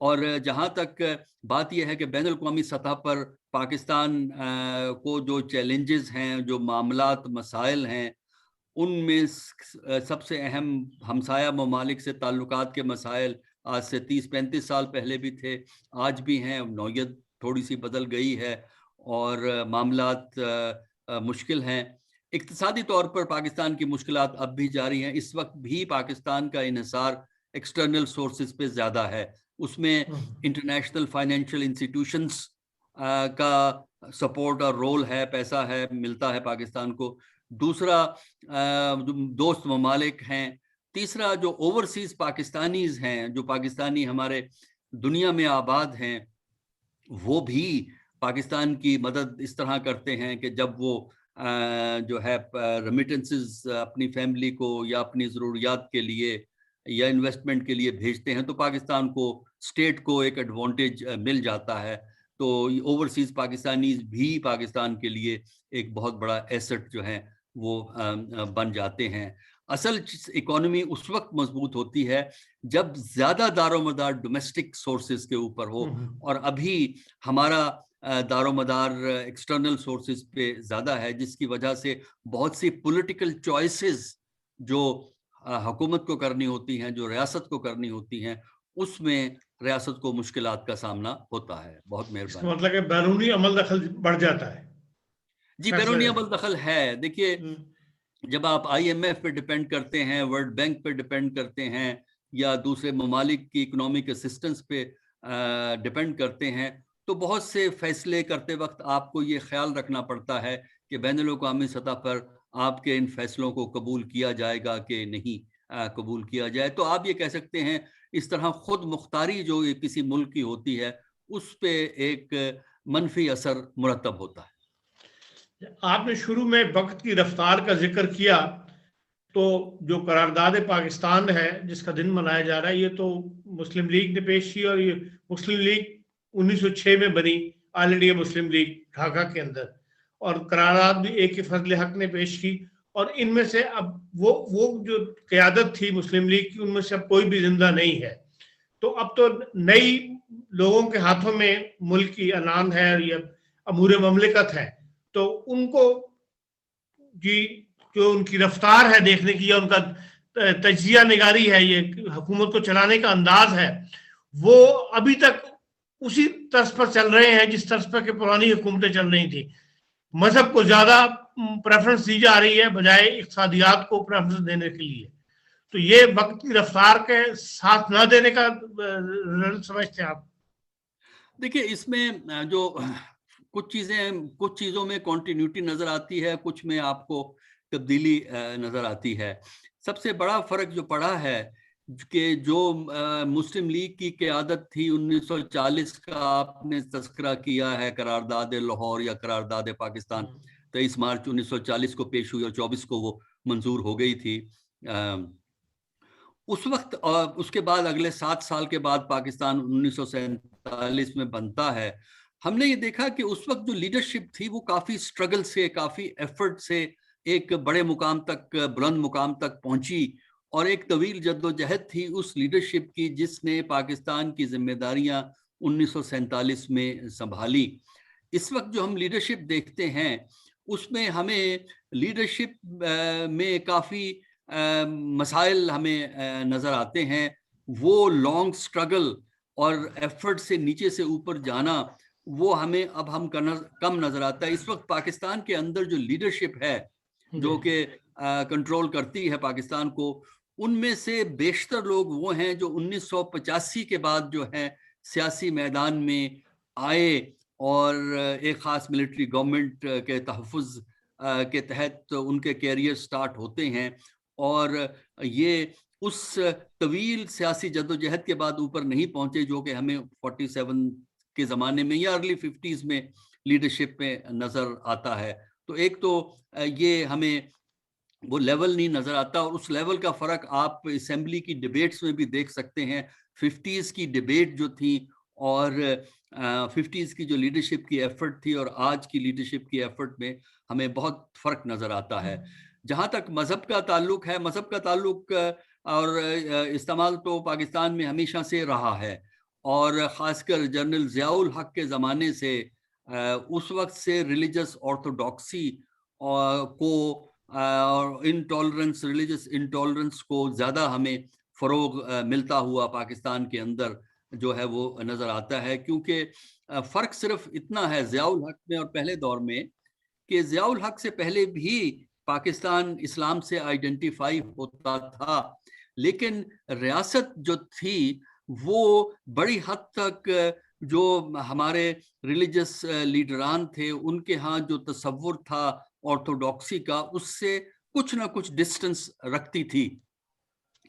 اور جہاں تک بات یہ ہے کہ بین الاقوامی سطح پر پاکستان کو جو چیلنجز ہیں، جو معاملات مسائل ہیں، ان میں سب سے اہم ہمسایہ ممالک سے تعلقات کے مسائل آج سے 30-35 سال پہلے بھی تھے، آج بھی ہیں، نوعیت تھوڑی سی بدل گئی ہے اور معاملات مشکل ہیں۔ اقتصادی طور پر پاکستان کی مشکلات اب بھی جاری ہیں، اس وقت بھی پاکستان کا انحصار ایکسٹرنل سورسز پہ زیادہ ہے، اس میں انٹرنیشنل فائنینشیل انسٹیٹیوشنز کا سپورٹ اور رول ہے، پیسہ ہے، ملتا ہے پاکستان کو۔ دوسرا دوست ممالک ہیں۔ تیسرا جو اوورسیز پاکستانیز ہیں، جو پاکستانی ہمارے دنیا میں آباد ہیں، وہ بھی پاکستان کی مدد اس طرح کرتے ہیں کہ جب وہ جو ہے ریمیٹنسز اپنی فیملی کو یا اپنی ضروریات کے لیے یا انویسٹمنٹ کے لیے بھیجتے ہیں تو پاکستان کو، اسٹیٹ کو ایک ایڈوانٹیج مل جاتا ہے۔ تو اوورسیز پاکستانیز بھی پاکستان کے لیے ایک بہت بڑا ایسٹ جو ہے وہ بن جاتے ہیں۔ اصل اکانومی اس وقت مضبوط ہوتی ہے جب زیادہ دار و مدار ڈومیسٹک سورسز کے اوپر ہو، اور ابھی ہمارا دار و مدار ایکسٹرنل سورسز پہ زیادہ ہے، جس کی وجہ سے بہت سی پولیٹیکل چوائسز جو حکومت کو کرنی ہوتی ہیں، جو ریاست کو کرنی ہوتی ہیں، اس میں ریاست کو مشکلات کا سامنا ہوتا ہے۔ بہت مہربانی۔ مطلب کہ بیرونی عمل دخل بڑھ جاتا ہے۔ جی، بیرونی عمل دخل ہے۔ دیکھیے، جب آپ آئی ایم ایف پہ ڈیپینڈ کرتے ہیں، ورلڈ بینک پہ ڈیپینڈ کرتے ہیں، یا دوسرے ممالک کی اکنامک اسسٹنس پہ ڈیپینڈ کرتے ہیں، تو بہت سے فیصلے کرتے وقت آپ کو یہ خیال رکھنا پڑتا ہے کہ بین الاقوامی سطح پر آپ کے ان فیصلوں کو قبول کیا جائے گا کہ نہیں قبول کیا جائے۔ تو آپ یہ کہہ سکتے ہیں اس طرح خود مختاری جو کسی ملک کی ہوتی ہے، اس پہ ایک منفی اثر مرتب ہوتا ہے۔ آپ نے شروع میں وقت کی رفتار کا ذکر کیا، تو جو قرارداد پاکستان ہے جس کا دن منایا جا رہا ہے، یہ تو مسلم لیگ نے پیش کی، اور یہ مسلم لیگ 1906 میں بنی، آل انڈیا مسلم لیگ ڈھاکہ کے اندر، اور قرارداد بھی ایک فضل حق نے پیش کی، اور ان میں سے اب وہ جو قیادت تھی مسلم لیگ کی، ان میں سے اب کوئی بھی زندہ نہیں ہے۔ تو اب تو نئی لوگوں کے ہاتھوں میں ملک کی اعلان ہے، اور یہ امور مملکت ہے، تو ان کو جی جو ان کی رفتار ہے دیکھنے کی، یا ان کا تجزیہ نگاری ہے، یہ حکومت کو چلانے کا انداز ہے، وہ ابھی تک اسی طرز پر چل رہے ہیں جس طرز پر کہ پرانی حکومتیں چل رہی تھیں۔ مذہب کو زیادہ پریفرنس دی جا رہی ہے بجائے اقتصادیات کو پریفرنس دینے کے لیے۔ تو یہ وقت کی رفتار کے ساتھ نہ دینے کا سمجھتے ہیں آپ؟ دیکھیے، اس میں جو کچھ چیزوں میں کنٹینیوٹی نظر آتی ہے، کچھ میں آپ کو تبدیلی نظر آتی ہے۔ سب سے بڑا فرق جو پڑا ہے کہ جو مسلم لیگ کی قیادت تھی 1940 کا آپ نے تذکرہ کیا ہے، قرارداد لاہور یا قرارداد پاکستان 23 مارچ 1940 کو پیش ہوئی اور 24 کو وہ منظور ہو گئی تھی۔ اس وقت اس کے بعد اگلے 7 سال کے بعد پاکستان 1947 میں بنتا ہے۔ ہم نے یہ دیکھا کہ اس وقت جو لیڈرشپ تھی وہ کافی سٹرگل سے، کافی ایفرٹ سے ایک بڑے مقام تک، بلند مقام تک پہنچی، اور ایک طویل جد و جہد تھی اس لیڈرشپ کی جس نے پاکستان کی ذمہ داریاں 1947 میں سنبھالی۔ اس وقت جو ہم لیڈرشپ دیکھتے ہیں اس میں ہمیں لیڈرشپ میں کافی مسائل ہمیں نظر آتے ہیں۔ وہ لانگ سٹرگل اور ایفرٹ سے نیچے سے اوپر جانا وہ ہمیں اب ہم کم نظر آتا ہے۔ اس وقت پاکستان کے اندر جو لیڈرشپ ہے جو کہ کنٹرول کرتی ہے پاکستان کو، ان میں سے بیشتر لوگ وہ ہیں جو 1985 کے بعد جو ہیں سیاسی میدان میں آئے اور ایک خاص ملٹری گورنمنٹ کے تحفظ کے تحت ان کے کیریئر سٹارٹ ہوتے ہیں، اور یہ اس طویل سیاسی جد و جہد کے بعد اوپر نہیں پہنچے جو کہ ہمیں 47 کے زمانے میں یا ارلی 50s میں لیڈرشپ میں نظر آتا ہے۔ تو ایک تو یہ ہمیں وہ لیول نہیں نظر آتا، اور اس لیول کا فرق آپ اسمبلی کی ڈیبیٹس میں بھی دیکھ سکتے ہیں۔ 50s کی ڈیبیٹ جو تھی اور 50s کی جو لیڈرشپ کی ایفرٹ تھی اور آج کی لیڈرشپ کی ایفرٹ میں ہمیں بہت فرق نظر آتا ہے۔ جہاں تک مذہب کا تعلق ہے، مذہب کا تعلق اور استعمال تو پاکستان میں ہمیشہ سے رہا ہے، اور خاص کر جنرل ضیاء الحق کے زمانے سے اس وقت سے ریلیجس آرتھوڈاکسی کو اور انٹالرنس، ریلیجس انٹالرنس کو زیادہ ہمیں فروغ ملتا ہوا پاکستان کے اندر جو ہے وہ نظر آتا ہے، کیونکہ فرق صرف اتنا ہے ضیاء الحق میں اور پہلے دور میں کہ ضیاء الحق سے پہلے بھی پاکستان اسلام سے آئیڈینٹیفائی ہوتا تھا، لیکن ریاست جو تھی وہ بڑی حد تک جو ہمارے ریلیجس لیڈران تھے ان کے ہاں جو تصور تھا آرتھوڈاکسی کا اس سے کچھ نہ کچھ ڈسٹنس رکھتی تھی.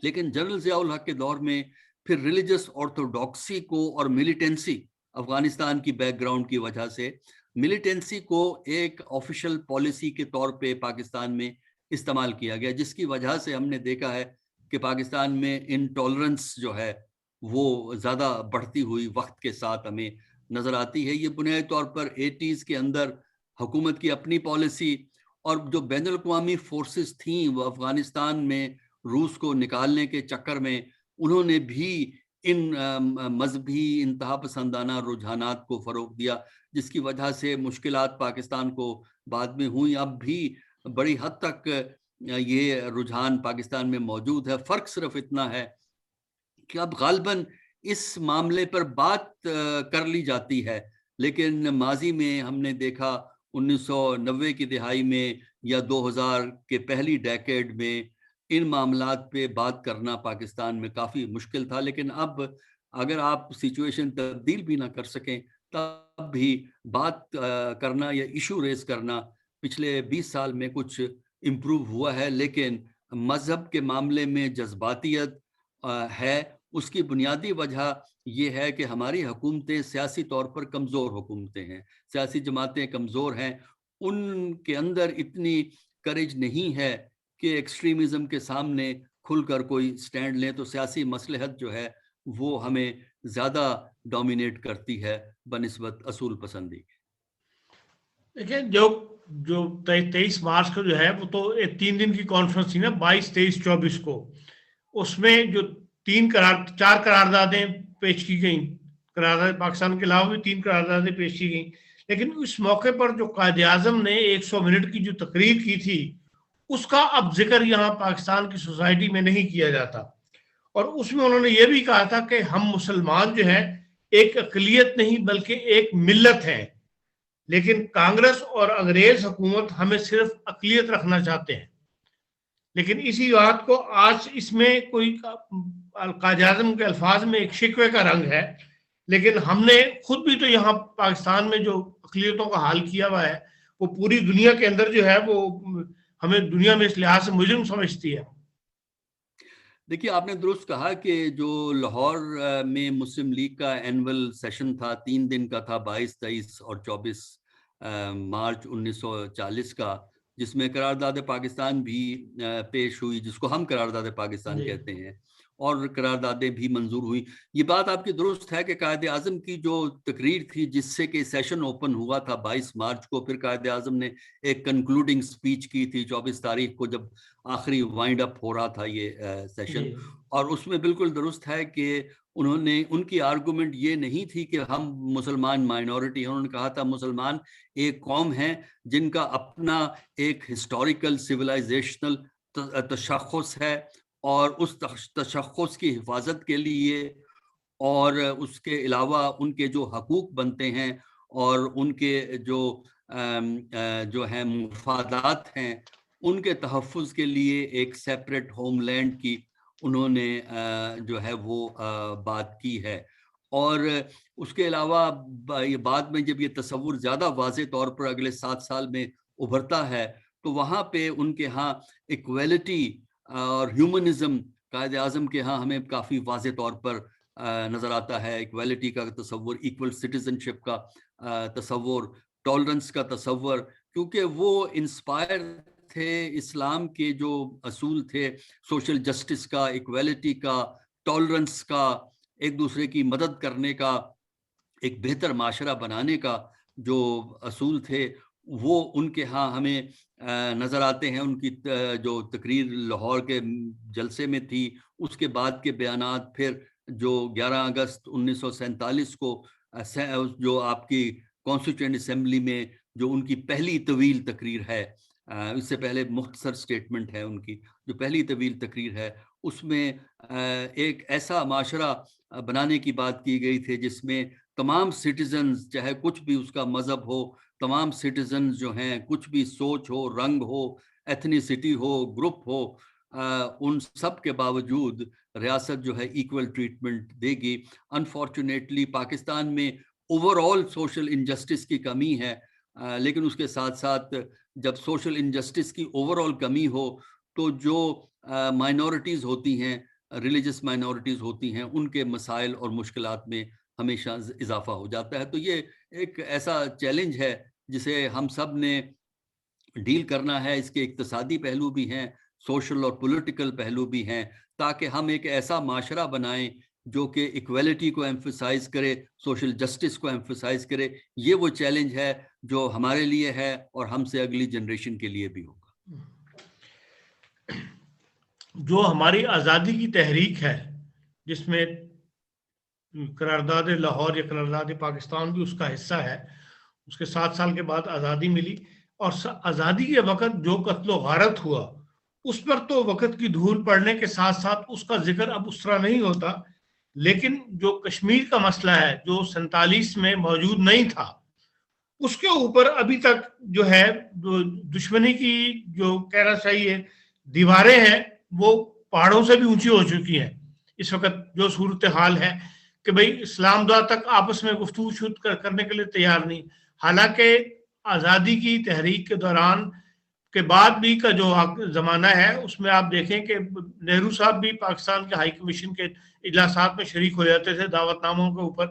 لیکن جنرل ضیاء الحق کے دور میں پھر ریلیجس آرتھوڈاکسی کو اور ملیٹنسی، افغانستان کی بیک گراؤنڈ کی وجہ سے ملیٹنسی کو ایک آفیشل پالیسی کے طور پہ پاکستان میں استعمال کیا گیا، جس کی وجہ سے ہم نے دیکھا ہے کہ پاکستان میں انٹالرنس جو ہے وہ زیادہ بڑھتی ہوئی وقت کے ساتھ ہمیں نظر آتی ہے. یہ بنیادی طور پر 80s کے اندر حکومت کی اپنی پالیسی اور جو بین الاقوامی فورسز تھیں وہ افغانستان میں روس کو نکالنے کے چکر میں انہوں نے بھی ان مذہبی انتہا پسندانہ رجحانات کو فروغ دیا، جس کی وجہ سے مشکلات پاکستان کو بعد میں ہوئی. اب بھی بڑی حد تک یہ رجحان پاکستان میں موجود ہے. فرق صرف اتنا ہے کہ اب غالباً اس معاملے پر بات کر لی جاتی ہے، لیکن ماضی میں ہم نے دیکھا 1990 کی دہائی میں یا 2000 کے پہلی ڈیکیڈ میں ان معاملات پہ بات کرنا پاکستان میں کافی مشکل تھا. لیکن اب اگر آپ سچویشن تبدیل بھی نہ کر سکیں تب بھی بات کرنا یا ایشو ریز کرنا پچھلے 20 سال میں کچھ امپروو ہوا ہے. لیکن مذہب کے معاملے میں جذباتیت ہے. اس کی بنیادی وجہ یہ ہے کہ ہماری حکومتیں سیاسی طور پر کمزور حکومتیں ہیں، سیاسی جماعتیں کمزور ہیں، ان کے اندر اتنی کریج نہیں ہے کہ ایکسٹریمزم کے سامنے کھل کر کوئی سٹینڈ لیں. تو سیاسی مصلحت جو ہے وہ ہمیں زیادہ ڈومینیٹ کرتی ہے بنسبت اصول پسندی. دیکھیں جو 23 مارچ کو جو ہے وہ تو 3 دن کی کانفرنس تھی نا، 22، 23، 24 کو. اس میں جو 4 قراردادیں پیش کی گئیں، قرارداد پاکستان کے علاوہ بھی 3 قراردادیں پیش کی گئیں. لیکن اس موقع پر جو قائد اعظم نے 100 منٹ کی جو تقریر کی تھی اس کا اب ذکر یہاں پاکستان کی سوسائٹی میں نہیں کیا جاتا. اور اس میں انہوں نے یہ بھی کہا تھا کہ ہم مسلمان جو ہیں ایک اقلیت نہیں بلکہ ایک ملت ہیں، لیکن کانگریس اور انگریز حکومت ہمیں صرف اقلیت رکھنا چاہتے ہیں. لیکن اسی بات کو آج اس میں کوئی قائد اعظم کے الفاظ میں ایک شکوے کا رنگ ہے، لیکن ہم نے خود بھی تو یہاں پاکستان میں جو اقلیتوں کا حال کیا ہوا ہے وہ پوری دنیا کے اندر جو ہے وہ ہمیں دنیا میں اس لحاظ سے مجرم سمجھتی ہے. دیکھیے آپ نے درست کہا کہ جو لاہور میں مسلم لیگ کا اینول سیشن تھا 3 دن کا تھا، 22، 23 اور 24 مارچ 1940 کا، جس میں قرارداد پاکستان بھی پیش ہوئی، جس کو ہم قرارداد پاکستان کہتے ہیں، اور قراردادیں بھی منظور ہوئی. یہ بات آپ کی درست ہے کہ قائد اعظم کی جو تقریر تھی جس سے کہ سیشن اوپن ہوا تھا 22 مارچ کو، پھر قائد اعظم نے ایک کنکلوڈنگ سپیچ کی تھی 24 تاریخ کو جب آخری وائنڈ اپ ہو رہا تھا یہ سیشن. اور اس میں بالکل درست ہے کہ ان کی آرگومنٹ یہ نہیں تھی کہ ہم مسلمان مائنورٹی ہیں. انہوں نے کہا تھا مسلمان ایک قوم ہیں جن کا اپنا ایک ہسٹوریکل سویلائزیشنل تشخص ہے، اور اس تشخص کی حفاظت کے لیے اور اس کے علاوہ ان کے جو حقوق بنتے ہیں اور ان کے جو ہیں مفادات ہیں ان کے تحفظ کے لیے ایک سیپریٹ ہوم لینڈ کی انہوں نے جو ہے وہ بات کی ہے. اور اس کے علاوہ بعد میں جب یہ تصور زیادہ واضح طور پر اگلے 7 سال میں ابھرتا ہے تو وہاں پہ ان کے ہاں ایکویلٹی اور ہیومنزم قائد اعظم کے ہاں ہمیں کافی واضح طور پر نظر آتا ہے. ایکویلٹی کا تصور، ایکول سٹیزن شپ کا تصور، ٹالرنس کا تصور، کیونکہ وہ انسپائر تھے اسلام کے جو اصول تھے سوشل جسٹس کا، ایکویلٹی کا، ٹالرنس کا، ایک دوسرے کی مدد کرنے کا، ایک بہتر معاشرہ بنانے کا جو اصول تھے وہ ان کے ہاں ہمیں نظر آتے ہیں. ان کی جو تقریر لاہور کے جلسے میں تھی، اس کے بعد کے بیانات، پھر جو 11 اگست 1947 کو جو آپ کی کانسٹیٹیوئنٹ اسمبلی میں جو ان کی پہلی طویل تقریر ہے، اس سے پہلے مختصر سٹیٹمنٹ ہے ان کی، جو پہلی طویل تقریر ہے اس میں ایک ایسا معاشرہ بنانے کی بات کی گئی تھی جس میں تمام سٹیزنز، چاہے کچھ بھی اس کا مذہب ہو، تمام سٹیزنز جو ہیں، کچھ بھی سوچ ہو، رنگ ہو، ایتھنیسٹی ہو، گروپ ہو، ان سب کے باوجود ریاست جو ہے ایکول ٹریٹمنٹ دے گی۔ انفارچونیٹلی پاکستان میں اوور آل سوشل انجسٹس کی کمی ہے، لیکن اس کے ساتھ ساتھ جب سوشل انجسٹس کی اوور آل کمی ہو تو جو مائنورٹیز ہوتی ہیں، ریلیجس مائنورٹیز ہوتی ہیں، ان کے مسائل اور مشکلات میں ہمیشہ اضافہ ہو جاتا ہے۔ تو یہ ایک ایسا چیلنج ہے جسے ہم سب نے ڈیل کرنا ہے۔ اس کے اقتصادی پہلو بھی ہیں، سوشل اور پولیٹیکل پہلو بھی ہیں، تاکہ ہم ایک ایسا معاشرہ بنائیں جو کہ ایکویلٹی کو ایمفسائز کرے، سوشل جسٹس کو ایمفسائز کرے۔ یہ وہ چیلنج ہے جو ہمارے لیے ہے اور ہم سے اگلی جنریشن کے لیے بھی ہوگا۔ جو ہماری آزادی کی تحریک ہے، جس میں قرارداد لاہور یا قرارداد پاکستان بھی اس کا حصہ ہے، اس کے 7 سال کے بعد آزادی ملی، اور آزادی کے وقت جو قتل و غارت ہوا اس پر تو وقت کی دھول پڑنے کے ساتھ ساتھ اس کا ذکر اب اس طرح نہیں ہوتا، لیکن جو کشمیر کا مسئلہ ہے جو 47 میں موجود نہیں تھا، اس کے اوپر ابھی تک جو ہے دشمنی کی جو کہنا چاہیے دیواریں ہیں وہ پہاڑوں سے بھی اونچی ہو چکی ہیں۔ اس وقت جو صورتحال ہے کہ بھئی اسلام دعا تک آپس میں گفتگو کرنے کے لیے تیار نہیں، حالانکہ آزادی کی تحریک کے دوران کے بعد بھی کا جو زمانہ ہے اس میں آپ دیکھیں کہ نہرو صاحب بھی پاکستان کے ہائی کمیشن کے اجلاسات میں شریک ہو جاتے تھے، دعوت ناموں کے اوپر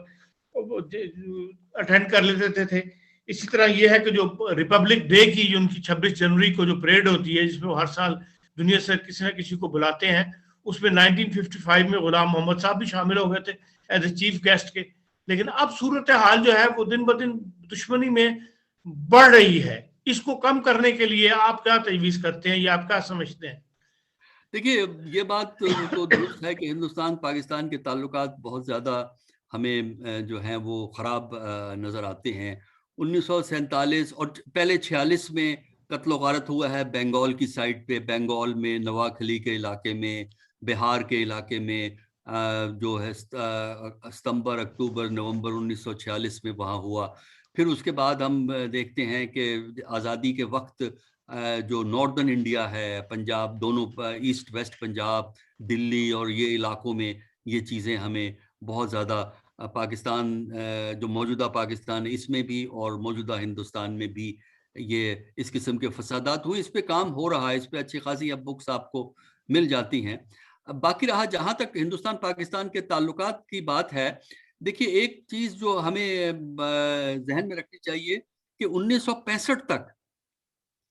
اٹینڈ کر لیتے تھے۔ اسی طرح یہ ہے کہ جو ریپبلک ڈے کی جو ان کی 26 جنوری کو جو پریڈ ہوتی ہے، جس میں وہ ہر سال دنیا سے کسی نہ کسی کو بلاتے ہیں، اس میں 1955 میں غلام محمد صاحب بھی شامل ہو گئے تھے ایز اے چیف گیسٹ کے۔ لیکن اب صورتحال جو ہے وہ دن بدن دشمنی میں بڑھ رہی ہے۔ اس کو کم کرنے کے لیے آپ کیا تجویز کرتے ہیں یا آپ کیا سمجھتے ہیں؟ دیکھیے، یہ بات تو درست ہے کہ ہندوستان پاکستان کے تعلقات بہت زیادہ ہمیں جو ہیں وہ خراب نظر آتے ہیں۔ 1947 اور پہلے 46 میں قتل و غارت ہوا ہے بنگال کی سائڈ پہ، بنگال میں نواکھلی کے علاقے میں، بہار کے علاقے میں، جو ہے ستمبر، اکتوبر، نومبر 1946 میں وہاں ہوا۔ پھر اس کے بعد ہم دیکھتے ہیں کہ آزادی کے وقت جو ناردرن انڈیا ہے، پنجاب، دونوں ایسٹ ویسٹ پنجاب، دلی اور یہ علاقوں میں یہ چیزیں ہمیں بہت زیادہ پاکستان، جو موجودہ پاکستان ہے اس میں بھی اور موجودہ ہندوستان میں بھی یہ اس قسم کے فسادات ہوئے۔ اس پہ کام ہو رہا ہے، اس پہ اچھی خاصی اب بکس آپ کو مل جاتی ہیں۔ باقی رہا جہاں تک ہندوستان پاکستان کے تعلقات کی بات ہے، دیکھیے ایک چیز جو ہمیں ذہن میں رکھنی چاہیے کہ 1965 تک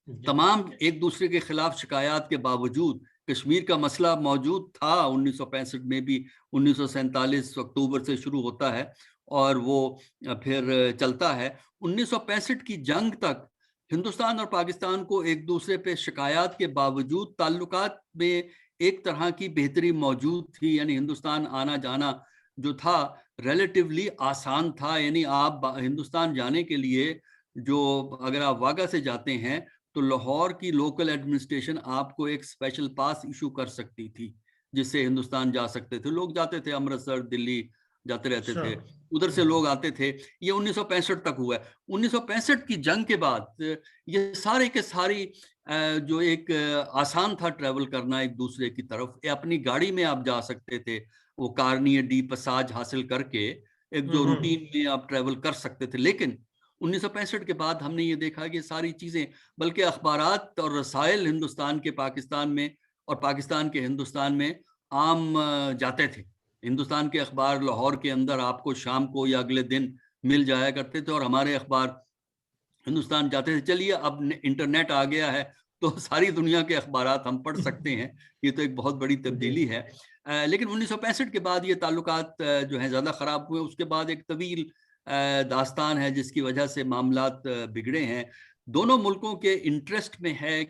تمام ایک دوسرے کے خلاف شکایات کے باوجود کشمیر کا مسئلہ موجود تھا۔ 1965 میں بھی 1947 اکتوبر سے شروع ہوتا ہے اور وہ پھر چلتا ہے۔ 1965 کی جنگ تک ہندوستان اور پاکستان کو ایک دوسرے پہ شکایات کے باوجود تعلقات میں ایک طرح کی بہتری موجود تھی، یعنی ہندوستان آنا جانا جو تھا ریلیٹیولی آسان تھا۔ یعنی آپ ہندوستان جانے کے لیے جو اگر آپ واگا سے جاتے ہیں تو لاہور کی لوکل ایڈمنسٹریشن آپ کو ایک اسپیشل پاس ایشو کر سکتی تھی جس سے ہندوستان جا سکتے تھے۔ لوگ جاتے تھے امرتسر، دلی جاتے رہتے تھے، ادھر سے لوگ آتے تھے۔ یہ 1965 تک ہوا ہے۔ 1965 کی جنگ کے بعد یہ سارے کے ساری جو ایک آسان تھا ٹریول کرنا ایک دوسرے کی طرف، اپنی گاڑی میں آپ جا سکتے تھے، وہ کارنی ڈی پساج حاصل کر کے ایک جو روٹین میں آپ ٹریول کر سکتے تھے۔ لیکن 1965 کے بعد ہم نے یہ دیکھا کہ ساری چیزیں، بلکہ اخبارات اور رسائل ہندوستان کے پاکستان میں اور پاکستان کے ہندوستان میں عام جاتے تھے۔ ہندوستان کے اخبار لاہور کے اندر آپ کو شام کو یا اگلے دن مل جایا کرتے تھے اور ہمارے اخبار ہندوستان جاتے تھے۔ چلیے اب انٹرنیٹ آ گیا ہے تو ساری دنیا کے اخبارات ہم پڑھ سکتے ہیں، یہ تو ایک بہت بڑی تبدیلی ہے۔ لیکن 1965 کے بعد یہ تعلقات جو ہیں زیادہ خراب ہوئے۔ اس کے بعد ایک طویل داستان ہے جس کی وجہ سے معاملات بگڑے ہیں۔ دونوں ملکوں کے انٹرسٹ میں ہے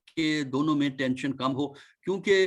کہ دونوں میں ٹینشن کم ہو، کیونکہ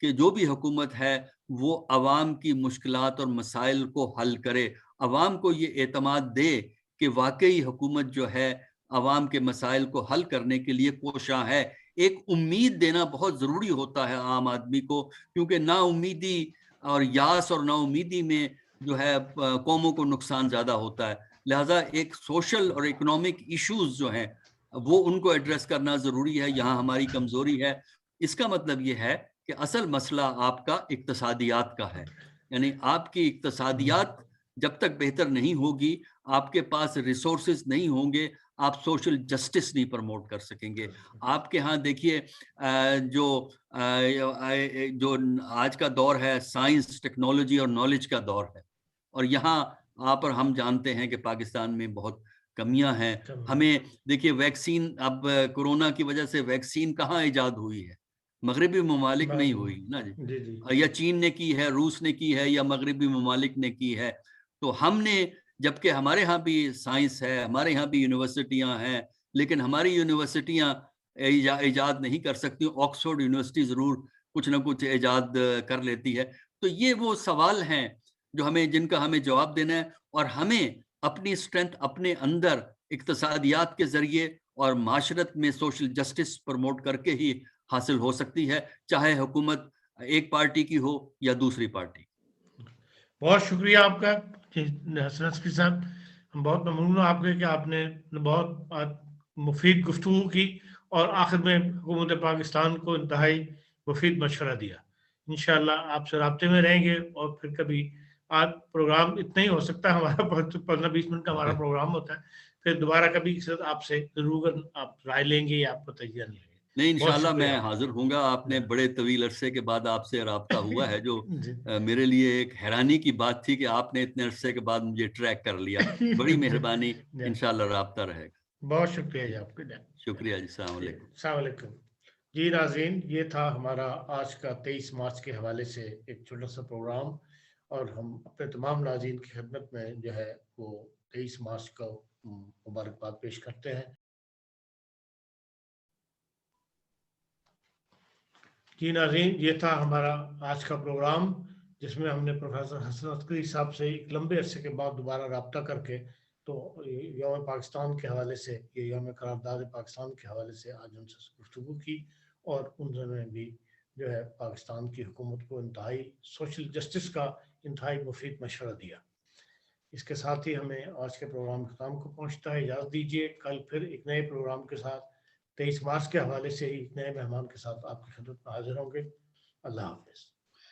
کہ جو بھی حکومت ہے وہ عوام کی مشکلات اور مسائل کو حل کرے، عوام کو یہ اعتماد دے کہ واقعی حکومت جو ہے عوام کے مسائل کو حل کرنے کے لیے کوشاں ہے۔ ایک امید دینا بہت ضروری ہوتا ہے عام آدمی کو، کیونکہ نا امیدی اور یاس اور نا امیدی میں جو ہے قوموں کو نقصان زیادہ ہوتا ہے۔ لہٰذا ایک سوشل اور اکنامک ایشوز جو ہیں وہ ان کو ایڈریس کرنا ضروری ہے، یہاں ہماری کمزوری ہے۔ اس کا مطلب یہ ہے کہ اصل مسئلہ آپ کا اقتصادیات کا ہے، یعنی آپ کی اقتصادیات جب تک بہتر نہیں ہوگی، آپ کے پاس ریسورسز نہیں ہوں گے، آپ سوشل جسٹس نہیں پروموٹ کر سکیں گے۔ آپ کے ہاں دیکھیے جو آج کا دور ہے سائنس، ٹیکنالوجی اور نالج کا دور ہے، اور یہاں پر ہم جانتے ہیں کہ پاکستان میں بہت کمیاں ہیں۔ ہمیں دیکھیے ویکسین، اب کورونا کی وجہ سے ویکسین کہاں ایجاد ہوئی ہے؟ مغربی ممالک میں ہی ہوئی نا جی، یا چین نے کی ہے، روس نے کی ہے، یا مغربی ممالک نے کی ہے۔ تو ہم نے، جبکہ ہمارے ہاں بھی سائنس ہے، ہمارے ہاں بھی یونیورسٹیاں ہیں، لیکن ہماری یونیورسٹیاں ایجاد نہیں کر سکتی، آکسفورڈ یونیورسٹی ضرور کچھ نہ کچھ ایجاد کر لیتی ہے۔ تو یہ وہ سوال ہیں جو جن کا ہمیں جواب دینا ہے، اور ہمیں اپنی اسٹرینتھ اپنے اندر اقتصادیات کے ذریعے اور معاشرت میں سوشل جسٹس پروموٹ کر کے ہی حاصل ہو سکتی ہے، چاہے حکومت ایک پارٹی کی ہو یا دوسری پارٹی۔ بہت شکریہ آپ کا حسن نسفی صاحب، ہم بہت ممنون ہوں آپ کے کہ آپ نے بہت مفید گفتگو کی اور آخر میں حکومت پاکستان کو انتہائی مفید مشورہ دیا۔ انشاءاللہ آپ سے رابطے میں رہیں گے، اور پھر کبھی آج پروگرام اتنا ہی ہو سکتا ہے، ہمارا 15-20 منٹ کا ہمارا پروگرام ہوتا ہے، پھر دوبارہ کبھی آپ سے ضرور آپ رائے لیں گے یا آپ کو تجزیہ لیں گے۔ نہیں، انشاءاللہ میں حاضر ہوں گا۔ آپ نے بڑے طویل عرصے کے بعد آپ سے رابطہ ہوا ہے، جو میرے لیے ایک حیرانی کی بات تھی کہ آپ نے اتنے عرصے کے بعد مجھے ٹریک کر لیا، بڑی مہربانی۔ انشاءاللہ رابطہ رہے گا۔ بہت شکریہ جی آپ کا۔ شکریہ جی، السلام علیکم۔ السلام علیکم جی ناظرین، یہ تھا ہمارا آج کا 23 مارچ کے حوالے سے ایک چھوٹا سا پروگرام، اور ہم اپنے تمام ناظرین کی خدمت میں جو ہے وہ 23 مارچ کو مبارکباد پیش کرتے ہیں۔ جی ناظرین، یہ تھا ہمارا آج کا پروگرام، جس میں ہم نے پروفیسر حسن عسکری صاحب سے ایک لمبے عرصے کے بعد دوبارہ رابطہ کر کے تو یوم پاکستان کے حوالے سے، یہ یوم قرارداد پاکستان کے حوالے سے آج ان سے گفتگو کی، اور انہوں نے بھی جو ہے پاکستان کی حکومت کو انتہائی سوشل جسٹس کا انتہائی مفید مشورہ دیا۔ اس کے ساتھ ہی ہمیں آج کے پروگرام ختم کو پہنچتا ہے۔ اجازت دیجیے، کل پھر ایک نئے پروگرام کے ساتھ 23 مارچ کے حوالے سے ہی ایک نئے مہمان کے ساتھ آپ کی خدمت میں حاضر ہوں گے۔ اللہ حافظ۔